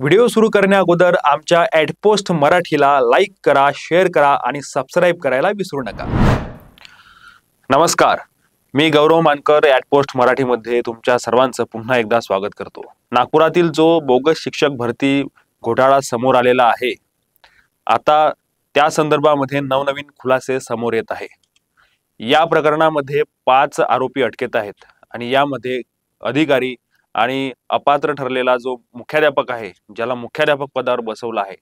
Video सुरू करण्या अगोदर आमच्या @पोस्ट मराठीला लाईक करा, शेअर करा आणि सबस्क्राईब करायला विसरू नका. नमस्कार, मी गौरव मानकर @पोस्ट मराठीमध्ये तुमच्या सर्वांचं पुन्हा एकदा स्वागत करतो. नागपुरातील जो बोगस शिक्षक भरती घोटाळा समोर आलेला आहे, आता त्या संदर्भामध्ये नवनवीन खुलासे समोर येत आहे. या प्रकरणामध्ये 5 आरोपी अटकेत आहेत आणि यामध्ये अधिकारी आणि अपात्र ठरलेला जो मुख्याध्यापक आहे, ज्याला मुख्याध्यापक पदावर बसवलं आहे,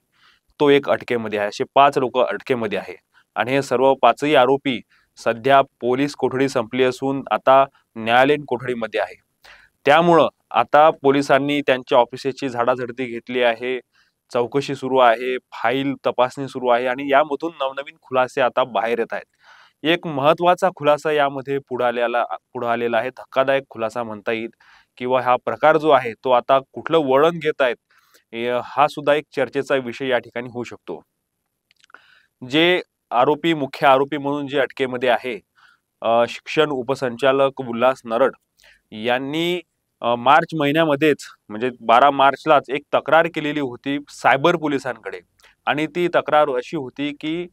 तो एक अटकेमध्ये आहे. असे 5 लोक अटकेमध्ये आहे आणि हे सर्व 5ही आरोपी सध्या पोलीस कोठडी संपली असून आता न्यायालयीन कोठडीमध्ये आहे. त्यामुळं आता पोलिसांनी त्यांच्या ऑफिसची झाडाझडती घेतली आहे, चौकशी सुरू आहे, फाईल तपासणी सुरू आहे आणि यामधून नवनवीन खुलासे आता बाहेर येत आहेत. एक महत्वाचा खुलासा यामध्ये पुढे आलेला आहे, धक्कादायक खुलासा म्हणता येईल किंवा हा प्रकार जो आहे तो आता कुठलं वळण घेत आहेत, हा सुद्धा एक चर्चेचा विषय या ठिकाणी होऊ शकतो. जे मुख्य आरोपी म्हणून जे अटकेमध्ये आहे, शिक्षण उपसंचालक उल्हास नरड यांनी मार्च महिन्यामध्येच म्हणजे 12 मार्चलाच एक तक्रार केलेली होती सायबर पोलिसांकडे आणि ती तक्रार अशी होती की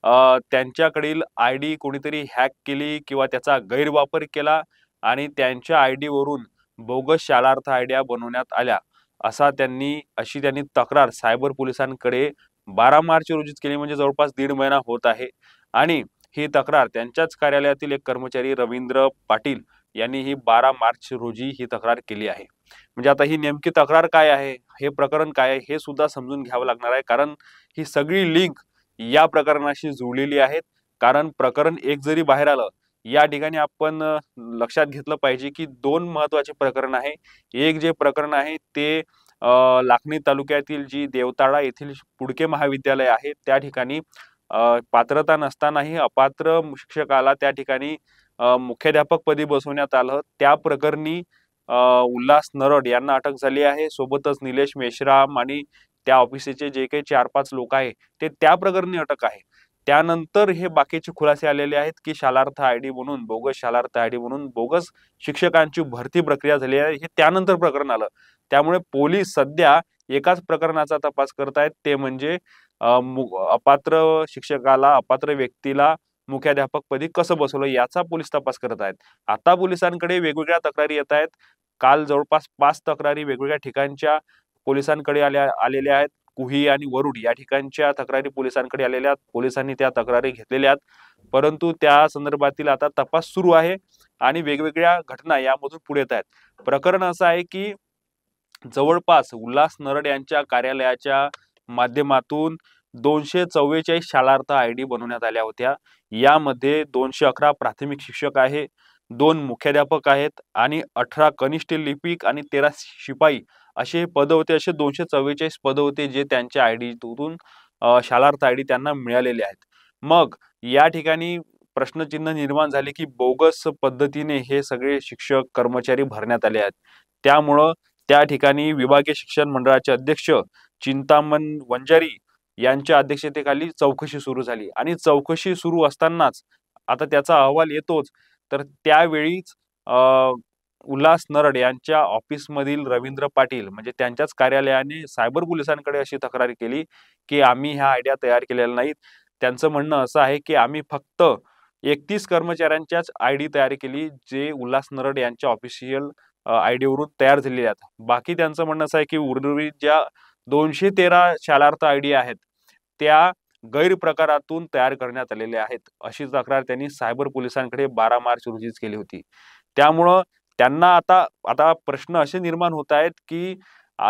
त्यांच्याकडील आयडी कोणीतरी हॅक केली किंवा त्याचा गैरवापर केला आणि त्यांच्या आयडी वरून बोगस शालार्थ आयडिया बनवण्यात आल्या अशी त्यांनी तक्रार सायबर पोलिसांकडे 12 मार्च रोजीच केली, म्हणजे जवळपास 1.5 महिना होत आहे. आणि ही तक्रार त्यांच्याच कार्यालयातील एक कर्मचारी रवींद्र पाटील यांनी ही 12 मार्च रोजी ही तक्रार केली आहे. म्हणजे आता ही नेमकी तक्रार काय आहे, हे प्रकरण काय आहे, हे सुद्धा समजून घ्यावं लागणार आहे, कारण ही सगळी लिंक या प्रकरणाशी जुळलेली आहेत. कारण प्रकरण एक जरी बाहेर आलं, या ठिकाणी आपण लक्षात घेतलं पाहिजे की 2 महत्वाचे प्रकरण आहे. एक जे प्रकरण आहे ते लाखनी तालुक्यातील जी देवताळा येथील पुडके महाविद्यालय आहे, त्या ठिकाणी पात्रता नसतानाही अपात्र शिक्षकाला त्या ठिकाणी मुख्याध्यापक पदी बसवण्यात आलं. त्या प्रकरणी उल्हास नरड यांना अटक झाली आहे. सोबतच निलेश मेश्राम आणि त्या ऑफिसचे जे काही 4-5 लोक आहे ते त्या प्रकरणी अटक आहे. त्यानंतर हे बाकीचे खुलासे आलेले आहेत की बोगस शालार्थ आयडी म्हणून बोगस शिक्षकांची भरती प्रक्रिया झाली आहे, हे त्यानंतर प्रकरण आलं. त्यामुळे पोलीस सध्या एकाच प्रकरणाचा तपास करतायत, ते म्हणजे अपात्र व्यक्तीला मुख्याध्यापक पदी कसं बसवलं याचा पोलीस तपास करत आहेत. आता पोलिसांकडे वेगवेगळ्या तक्रारी येत आहेत. काल जवळपास 5 तक्रारी वेगवेगळ्या ठिकाणच्या पोलिसांकडे आलेल्या आहेत. कुही आणि वरुड या ठिकाणच्या तक्रारी पोलिसांकडे आलेल्या आहेत. पोलिसांनी त्या तक्रारी घेतलेल्या आहेत, परंतु त्या संदर्भातील आता तपास सुरू आहे आणि वेगवेगळ्या घटना यामधून पुढे येत आहेत. प्रकरण असं आहे की जवळपास उल्हास नरड यांच्या कार्यालयाच्या माध्यमातून 244 शालार्थ आयडी बनवण्यात आल्या होत्या. यामध्ये 211 प्राथमिक शिक्षक आहे, 2 मुख्याध्यापक आहेत आणि 18 कनिष्ठ लिपिक आणि 13 शिपाई असे पद होते. असे 244 पद होते जे त्यांच्या आयडीतून शालार्थ आयडी त्यांना मिळालेले आहेत. मग या ठिकाणी प्रश्नचिन्ह निर्माण झाले की बोगस पद्धतीने हे सगळे शिक्षक कर्मचारी भरण्यात आले आहेत. त्यामुळं त्या ठिकाणी विभागीय शिक्षण मंडळाचे अध्यक्ष चिंतामण वंजारी यांच्या अध्यक्षतेखाली चौकशी सुरू झाली आणि चौकशी सुरू असतानाच आता त्याचा अहवाल येतोच, तर त्यावेळीच उल्हास नरड यांच्या ऑफिसमधील रवींद्र पाटील म्हणजे त्यांच्याच कार्यालयाने सायबर पोलिसांकडे अशी तक्रार केली की आम्ही ह्या आयडिया तयार केलेल्या नाहीत. त्यांचं म्हणणं असं आहे की आम्ही फक्त 31 कर्मचाऱ्यांच्याच आयडी तयार केली, जे उल्हास नरड यांच्या ऑफिशियल आयडी वरून तयार झालेले आहेत. बाकी त्यांचं म्हणणं असं आहे की उर्वरित ज्या 213 शालार्थ आयडी आहेत त्या गैरप्रकारातून तयार करण्यात आलेल्या आहेत, अशी तक्रार त्यांनी सायबर पोलिसांकडे 12 मार्च रोजीच केली होती. त्यामुळं त्यांना आता प्रश्न असे निर्माण होत आहेत की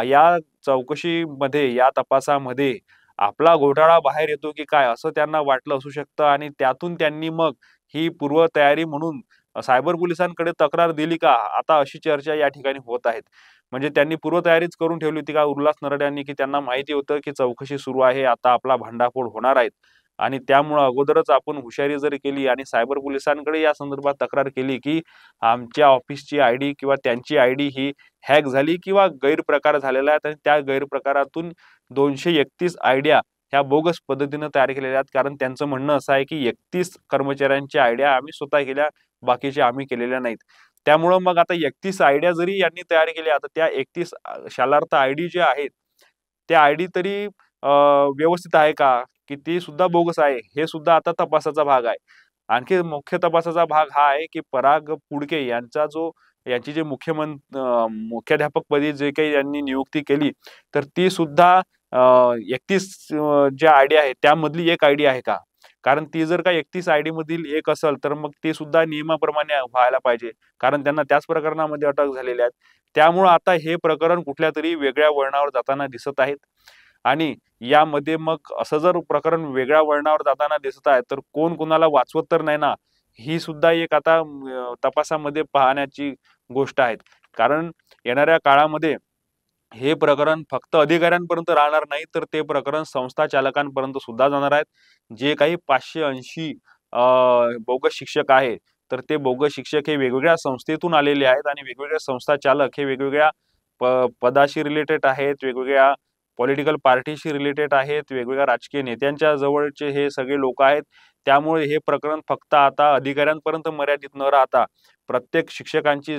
या चौकशीमध्ये, या तपासामध्ये आपला घोटाळा बाहेर येतो की काय, असं त्यांना वाटलं असू शकतं आणि त्यातून त्यांनी मग ही पूर्वतयारी म्हणून सायबर पोलिसांकडे तक्रार दिली का, आता अशी चर्चा या ठिकाणी होत आहेत. म्हणजे त्यांनी पूर्वतयारीच करून ठेवली होती का उल्हास नरड यांनी, की त्यांना माहिती होतं की चौकशी सुरू आहे, आता आपला भांडाफोड होणार आहेत आणि त्यामुळे अगोदरच आपण हुशारी जर केली आणि सायबर पोलिसांकडे या संदर्भात तक्रार केली की आमच्या ऑफिसची आयडी किंवा त्यांची आयडी ही हॅक झाली किंवा गैरप्रकार झालेला आहे आणि त्या गैरप्रकारातून 231 आयडिया ह्या बोगस पद्धतीने तयार केलेल्या आहेत. कारण त्यांचं म्हणणं असं आहे की 31 कर्मचाऱ्यांच्या आयडिया आम्ही स्वतः केल्या, बाकीच्या आम्ही केलेल्या नाहीत. त्यामुळं मग आता 31 आयडिया जरी यांनी तयार केल्या, आता त्या 31 शालार्थ आयडी ज्या आहेत ते आयडी तरी व्यवस्थित आहे का, की ती सुद्धा बोगस आहे, हे सुद्धा आता तपासाचा भाग आहे. आणखी मुख्य तपासाचा भाग हा आहे, की पराग पुडके यांची जे मुख्याध्यापकपदी जे काही यांनी नियुक्ती केली, तर ती सुद्धा 31 ज्या आयडी आहे त्यामधली एक आयडी आहे का? कारण ती जर का 31 आयडी मधील एक असेल, तर मग ती सुद्धा नियमाप्रमाणे व्हायला पाहिजे. कारण त्यांना त्याच प्रकरणामध्ये अटक झालेली आहे. त्यामुळं आता हे प्रकरण कुठल्यातरी वेगळ्या वळणावर जाताना दिसत आहेत. आणि यामध्ये मग असं जर प्रकरण वेगळ्या वळणावर जाताना दिसत आहे, तर कोण कोणाला वाचवत तर नाही ना, ही सुद्धा एक आता तपासामध्ये पाहण्याची गोष्ट आहे. कारण येणाऱ्या काळामध्ये हे प्रकरण फक्त अधिकाऱ्यांपर्यंत राहणार नाही, तर ते प्रकरण संस्था चालकांपर्यंत सुद्धा जाणार आहेत. जे काही 580 बोगस शिक्षक आहे, तर ते बोगस शिक्षक हे वेगवेगळ्या संस्थेतून आलेले आहेत आणि वेगवेगळ्या संस्था चालक हे वेगवेगळ्या पदाशी रिलेटेड आहेत, वेगवेगळ्या पॉलिटिकल पार्टीशी रिलेटेड आहेत, वेगवेगळ्या राजकीय नेत्यांच्या जवळचे हे सगळे लोक आहेत. त्यामुळे हे प्रकरण फक्त आता अधिकाऱ्यांपर्यंत मर्यादित न राहता प्रत्येक शिक्षकांची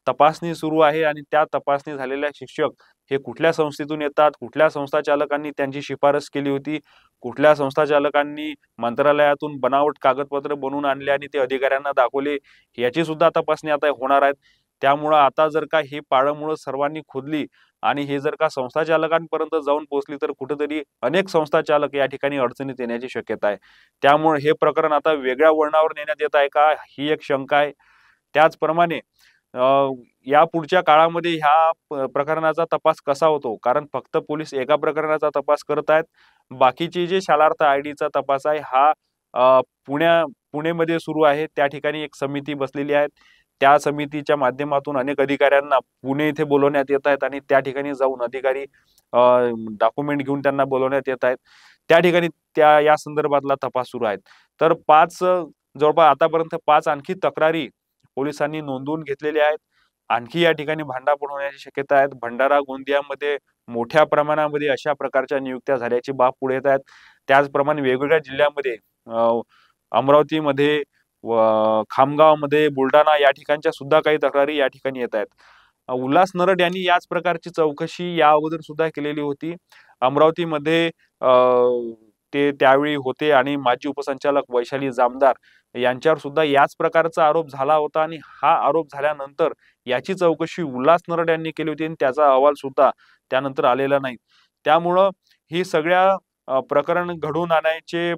तपासणी सुरू आहे आणि त्या तपासणी झालेल्या शिक्षक हे कुठल्या संस्थेतून येतात, कुठल्या संस्था चालकांनी त्यांची शिफारस केली होती, कुठल्या संस्था चालकांनी मंत्रालयातून बनावट कागदपत्र बनवून आणले आणि ते अधिकाऱ्यांना दाखवले, याची सुद्धा तपासणी आता होणार आहेत. त्यामुळं आता जर का ही पाळंमुळं सर्वांनी खोदली आणि हे जर का संस्था चालकांपर्यंत जाऊन पोहोचली, तर कुठेतरी अनेक संस्था चालक या ठिकाणी अडचणीत येण्याची शक्यता आहे. त्यामुळे हे प्रकरण आता वेगळ्या वळणावर नेण्यात येत आहे का, ही एक शंका आहे. त्याचप्रमाणे या पुढच्या काळामध्ये ह्या प्रकरणाचा तपास कसा होतो, कारण फक्त पोलीस एका प्रकरणाचा तपास करत आहेत. बाकीची जे शालार्थ आयडीचा तपास आहे हा पुणेमध्ये सुरू आहे. त्या ठिकाणी एक समिती बसलेली आहे. त्या समितीच्या माध्यमातून अनेक अधिकाऱ्यांना पुणे इथे बोलवण्यात येत आहेत आणि त्या ठिकाणी जाऊन अधिकारी डॉक्युमेंट घेऊन त्यांना बोलवण्यात येत आहेत. त्या ठिकाणी या संदर्भातला तपास सुरू आहे. तर जवळपास आतापर्यंत 5 आणखी तक्रारी पोलिसांनी नोंदवून घेतलेल्या आहेत. आणखी या ठिकाणी भांडाफोड होण्याची शक्यता आहे. भंडारा, गोंदियामध्ये मोठ्या प्रमाणामध्ये अशा प्रकारच्या नियुक्त्या झाल्याची बाब पुढे येत आहेत. त्याचप्रमाणे वेगवेगळ्या जिल्ह्यामध्ये अमरावतीमध्ये, खामगावमध्ये, बुलढाणा या ठिकाणच्या सुद्धा काही तक्रारी या ठिकाणी येत आहेत. उल्हास नरड यांनी याच प्रकारची चौकशी या अगोदर सुद्धा केलेली होती. अमरावतीमध्ये ते त्यावेळी होते आणि माजी उपसंचालक वैशाली जामदार यांच्यावर सुद्धा याच प्रकारचा आरोप झाला होता आणि हा आरोप झाल्यानंतर याची चौकशी उल्हास नरड यांनी केली होती आणि त्याचा अहवाल सुद्धा त्यानंतर आलेला नाही. त्यामुळं ही सगळ्या प्रकरण घडवून आणायचे,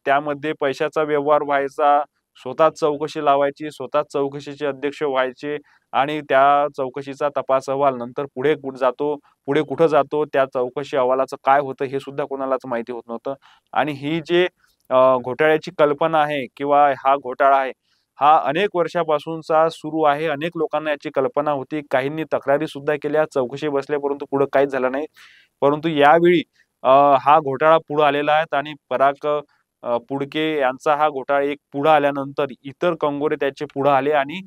त्यामध्ये पैशाचा व्यवहार व्हायचा, स्वतःच चौकशी लावायची, स्वतःच चौकशीचे अध्यक्ष व्हायचे आणि त्या चौकशीचा तपास अहवाल नंतर पुढे कुठं जातो, त्या चौकशी अहवालाचं काय होतं हे सुद्धा कोणालाच माहिती होत नव्हतं. आणि ही जे घोटाळ्याची कल्पना आहे किंवा हा घोटाळा आहे, हा अनेक वर्षापासूनचा सुरू आहे. अनेक लोकांना याची कल्पना होती. काहींनी तक्रारी सुद्धा केल्या, चौकशी बसल्या, परंतु पुढे काहीच झालं नाही. परंतु यावेळी हा घोटाळा पुढे आलेला आहे आणि पराग पुडके यांचा हा घोटाळा एक पुढे आल्यानंतर इतर कंगोरे त्याचे पुढे आले आणि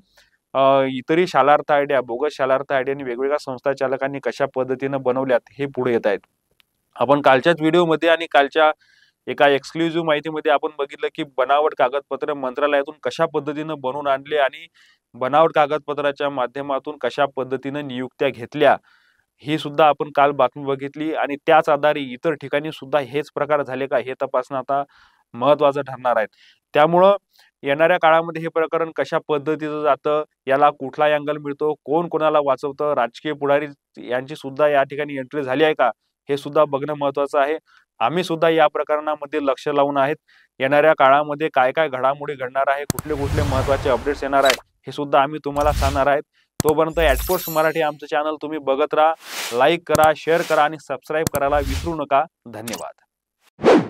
इतरही Shalarth idea, bogus Shalarth idea वेगवेगळ्या संस्था चालकांनी कशा पद्धतीनं बनवल्यात हे पुढे येत आहेत. आपण कालच्याच व्हिडिओमध्ये आणि कालच्या एका एक्सक्लुझिव्ह माहितीमध्ये आपण बघितलं की बनावट कागदपत्र मंत्रालयातून कशा पद्धतीनं बनवून आणले आणि बनावट कागदपत्राच्या माध्यमातून कशा पद्धतीनं नियुक्त्या घेतल्या, ही सुद्धा आपण काल बातमी बघितली आणि त्याच आधारे इतर ठिकाणी सुद्धा हेच प्रकार झाले का हे तपासणं आता महत्वाचं ठरणार आहे. त्यामुळं येणाऱ्या काळामध्ये हे प्रकरण कशा पद्धतीचं जातं, याला कुठला अँगल मिळतो, कोण कोणाला वाचवतं, राजकीय पुढारी यांची सुद्धा या ठिकाणी एंट्री झाली आहे का, हे सुद्धा बघणं महत्वाचं आहे. आम्ही सुद्धा या प्रकरणामध्ये लक्ष लावून आहेत. येणाऱ्या काळामध्ये काय काय घडामोडी घडणार आहे, कुठले कुठले महत्वाचे अपडेट्स येणार आहे, हे सुद्धा आम्ही तुम्हाला सांगणार आहेत. तोपर्यंत ॲटपोस्ट मराठी आमचं चॅनल तुम्ही बघत राहा, लाईक करा, शेअर करा आणि सबस्क्राईब करायला विसरू नका. धन्यवाद.